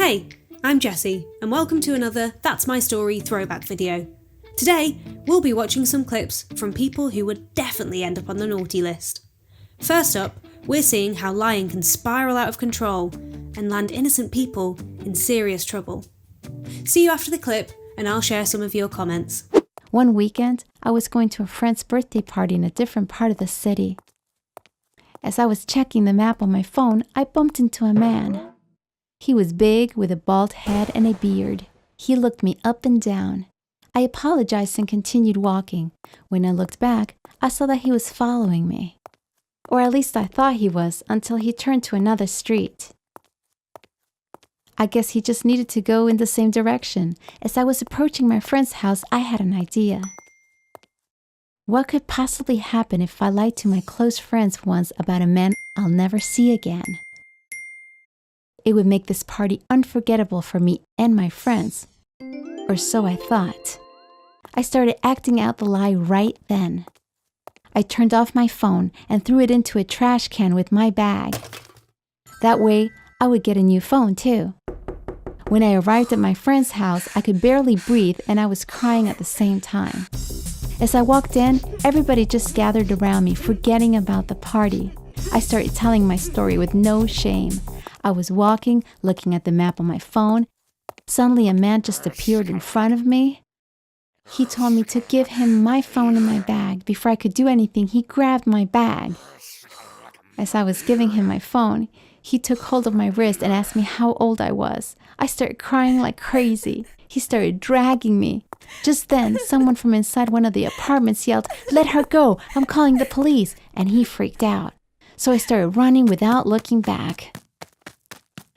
Hey, I'm Jessie, and welcome to another That's My Story throwback video. Today, we'll be watching some clips from people who would definitely end up on the naughty list. First up, we're seeing how lying can spiral out of control and land innocent people in serious trouble. See you after the clip, and I'll share some of your comments. One weekend, I was going to a friend's birthday party in a different part of the city. As I was checking the map on my phone, I bumped into a man. He was big, with a bald head and a beard. He looked me up and down. I apologized and continued walking. When I looked back, I saw that he was following me. Or at least I thought he was, until he turned to another street. I guess he just needed to go in the same direction. As I was approaching my friend's house, I had an idea. What could possibly happen if I lied to my close friends once about a man I'll never see again? It would make this party unforgettable for me and my friends. Or so I thought. I started acting out the lie right then. I turned off my phone and threw it into a trash can with my bag. That way, I would get a new phone too. When I arrived at my friend's house, I could barely breathe and I was crying at the same time. As I walked in, everybody just gathered around me, forgetting about the party. I started telling my story with no shame. I was walking, looking at the map on my phone. Suddenly, a man just appeared in front of me. He told me to give him my phone and my bag. Before I could do anything, he grabbed my bag. As I was giving him my phone, he took hold of my wrist and asked me how old I was. I started crying like crazy. He started dragging me. Just then, someone from inside one of the apartments yelled, "Let her go! I'm calling the police!" And he freaked out. So I started running without looking back.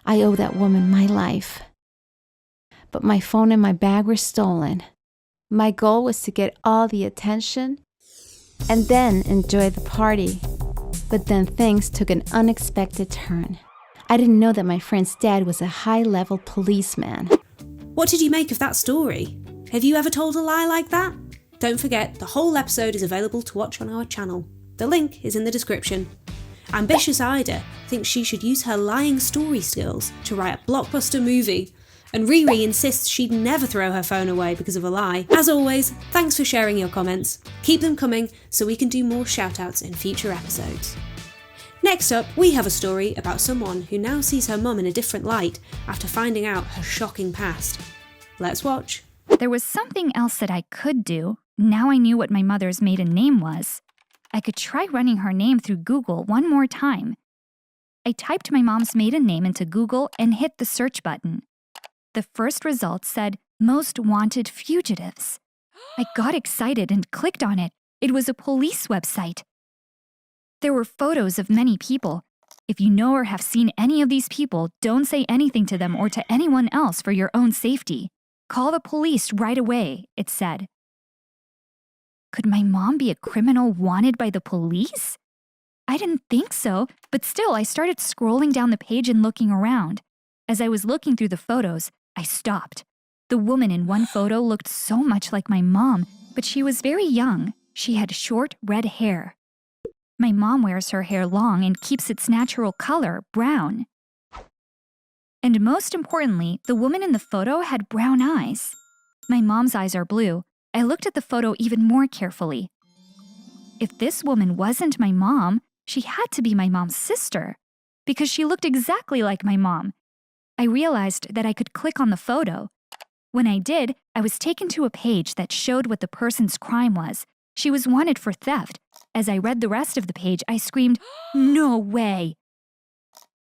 I owe that woman my life. But my phone and my bag were stolen. My goal was to get all the attention and then enjoy the party. But then things took an unexpected turn. I didn't know that my friend's dad was a high-level policeman. What did you make of that story? Have you ever told a lie like that? Don't forget, the whole episode is available to watch on our channel. The link is in the description. Ambitious Ida thinks she should use her lying story skills to write a blockbuster movie, and Riri insists she'd never throw her phone away because of a lie. As always, thanks for sharing your comments. Keep them coming so we can do more shoutouts in future episodes. Next up, we have a story about someone who now sees her mum in a different light after finding out her shocking past. Let's watch. There was something else that I could do. Now I knew what my mother's maiden name was. I could try running her name through Google one more time. I typed my mom's maiden name into Google and hit the search button. The first result said, "Most Wanted Fugitives." I got excited and clicked on it. It was a police website. There were photos of many people. If you know or have seen any of these people, don't say anything to them or to anyone else for your own safety. Call the police right away, it said. Could my mom be a criminal wanted by the police? I didn't think so, but still I started scrolling down the page and looking around. As I was looking through the photos, I stopped. The woman in one photo looked so much like my mom, but she was very young. She had short red hair. My mom wears her hair long and keeps its natural color, brown. And most importantly, the woman in the photo had brown eyes. My mom's eyes are blue. I looked at the photo even more carefully. If this woman wasn't my mom, she had to be my mom's sister, because she looked exactly like my mom. I realized that I could click on the photo. When I did, I was taken to a page that showed what the person's crime was. She was wanted for theft. As I read the rest of the page, I screamed, "No way!"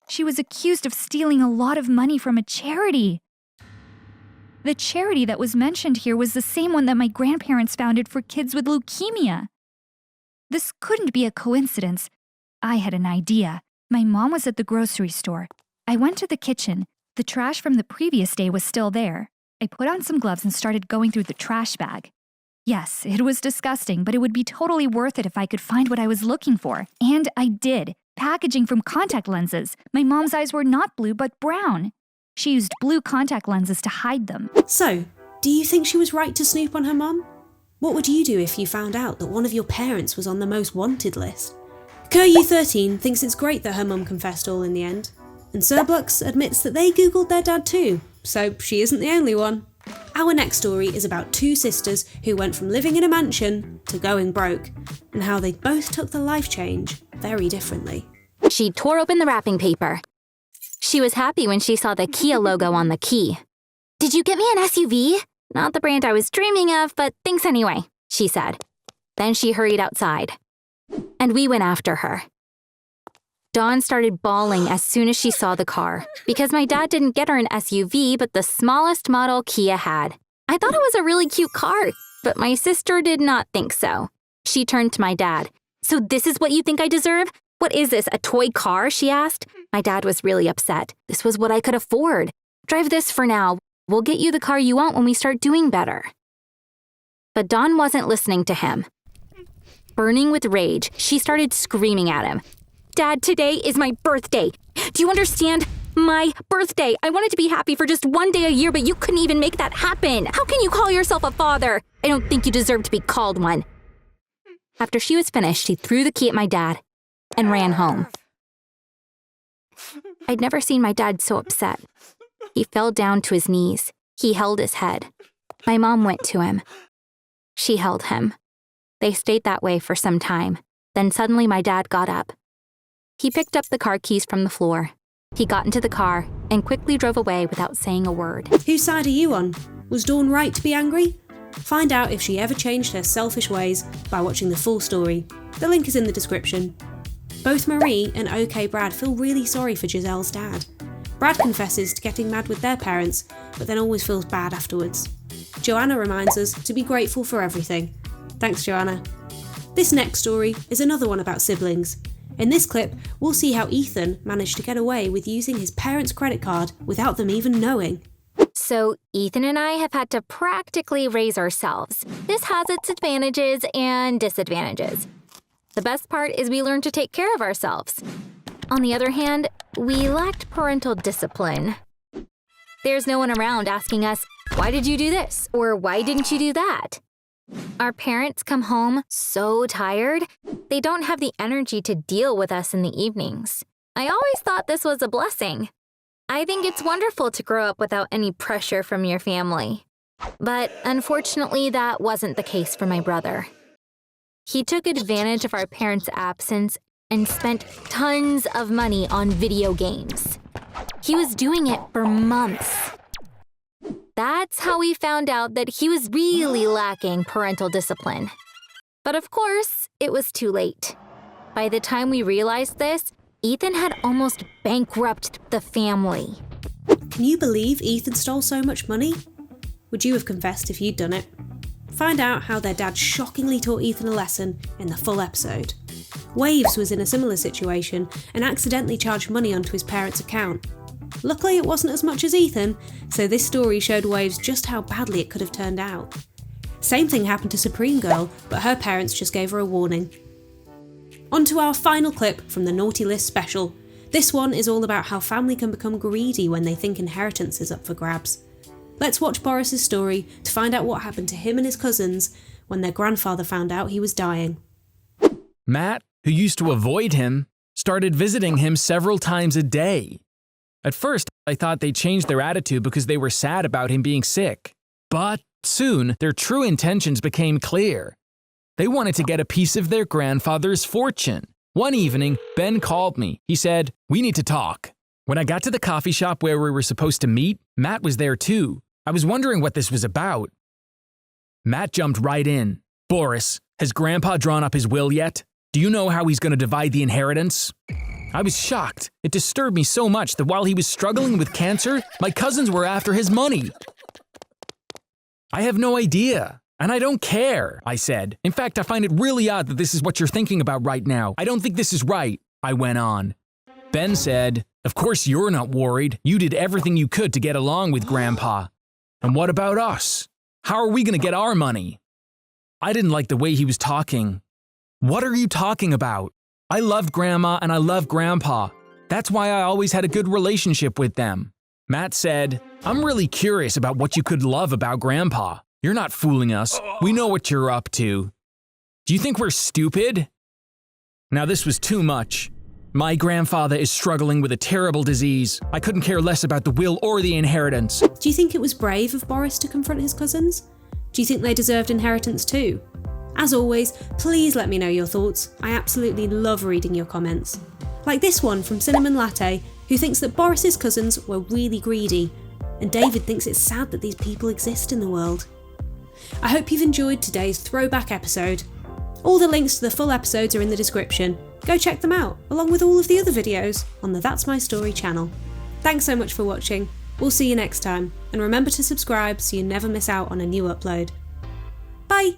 She was accused of stealing a lot of money from a charity. The charity that was mentioned here was the same one that my grandparents founded for kids with leukemia. This couldn't be a coincidence. I had an idea. My mom was at the grocery store. I went to the kitchen. The trash from the previous day was still there. I put on some gloves and started going through the trash bag. Yes, it was disgusting, but it would be totally worth it if I could find what I was looking for. And I did. Packaging from contact lenses. My mom's eyes were not blue, but brown. She used blue contact lenses to hide them. So, do you think she was right to snoop on her mum? What would you do if you found out that one of your parents was on the most wanted list? Curyu13 thinks it's great that her mum confessed all in the end. And Surblux admits that they Googled their dad too, so she isn't the only one. Our next story is about two sisters who went from living in a mansion to going broke, and how they both took the life change very differently. She tore open the wrapping paper. She was happy when she saw the Kia logo on the key. "Did you get me an SUV? Not the brand I was dreaming of, but thanks anyway," she said. Then she hurried outside. And we went after her. Dawn started bawling as soon as she saw the car, because my dad didn't get her an SUV, but the smallest model Kia had. I thought it was a really cute car, but my sister did not think so. She turned to my dad. "So this is what you think I deserve? What is this, a toy car?" she asked. My dad was really upset. "This was what I could afford. Drive this for now. We'll get you the car you want when we start doing better." But Dawn wasn't listening to him. Burning with rage, she started screaming at him. "Dad, today is my birthday. Do you understand? My birthday. I wanted to be happy for just one day a year, but you couldn't even make that happen. How can you call yourself a father? I don't think you deserve to be called one." After she was finished, she threw the key at my dad and ran home. I'd never seen my dad so upset. He fell down to his knees. He held his head. My mom went to him. She held him. They stayed that way for some time. Then suddenly my dad got up. He picked up the car keys from the floor. He got into the car and quickly drove away without saying a word. Whose side are you on? Was Dawn right to be angry? Find out if she ever changed her selfish ways by watching the full story. The link is in the description. Both Marie and OK Brad feel really sorry for Giselle's dad. Brad confesses to getting mad with their parents, but then always feels bad afterwards. Joanna reminds us to be grateful for everything. Thanks, Joanna. This next story is another one about siblings. In this clip, we'll see how Ethan managed to get away with using his parents' credit card without them even knowing. So Ethan and I have had to practically raise ourselves. This has its advantages and disadvantages. The best part is we learned to take care of ourselves. On the other hand, we lacked parental discipline. There's no one around asking us, "Why did you do this?" or "Why didn't you do that?" Our parents come home so tired, they don't have the energy to deal with us in the evenings. I always thought this was a blessing. I think it's wonderful to grow up without any pressure from your family. But unfortunately, that wasn't the case for my brother. He took advantage of our parents' absence and spent tons of money on video games. He was doing it for months. That's how we found out that he was really lacking parental discipline. But of course, it was too late. By the time we realized this, Ethan had almost bankrupted the family. Can you believe Ethan stole so much money? Would you have confessed if you'd done it? Find out how their dad shockingly taught Ethan a lesson in the full episode. Waves was in a similar situation and accidentally charged money onto his parents' account. Luckily it wasn't as much as Ethan, so this story showed Waves just how badly it could have turned out. Same thing happened to Supreme Girl, but her parents just gave her a warning. On to our final clip from the Naughty List special. This one is all about how family can become greedy when they think inheritance is up for grabs. Let's watch Boris's story to find out what happened to him and his cousins when their grandfather found out he was dying. Matt, who used to avoid him, started visiting him several times a day. At first, I thought they changed their attitude because they were sad about him being sick. But soon, their true intentions became clear. They wanted to get a piece of their grandfather's fortune. One evening, Ben called me. He said, "We need to talk." When I got to the coffee shop where we were supposed to meet, Matt was there too. I was wondering what this was about. Matt jumped right in. "Boris, has Grandpa drawn up his will yet? Do you know how he's going to divide the inheritance?" I was shocked. It disturbed me so much that while he was struggling with cancer, my cousins were after his money. "I have no idea, and I don't care," I said. "In fact, I find it really odd that this is what you're thinking about right now. I don't think this is right," I went on. Ben said, "Of course you're not worried. You did everything you could to get along with Grandpa. And what about us? How are we going to get our money?" I didn't like the way he was talking. "What are you talking about? I loved Grandma and I love Grandpa. That's why I always had a good relationship with them." Matt said, "I'm really curious about what you could love about Grandpa. You're not fooling us. We know what you're up to. Do you think we're stupid?" Now this was too much. My grandfather is struggling with a terrible disease. I couldn't care less about the will or the inheritance. Do you think it was brave of Boris to confront his cousins? Do you think they deserved inheritance too? As always, please let me know your thoughts. I absolutely love reading your comments. Like this one from Cinnamon Latte, who thinks that Boris's cousins were really greedy, and David thinks it's sad that these people exist in the world. I hope you've enjoyed today's throwback episode. All the links to the full episodes are in the description. Go check them out, along with all of the other videos on the That's My Story channel. Thanks so much for watching. We'll see you next time, and remember to subscribe so you never miss out on a new upload. Bye!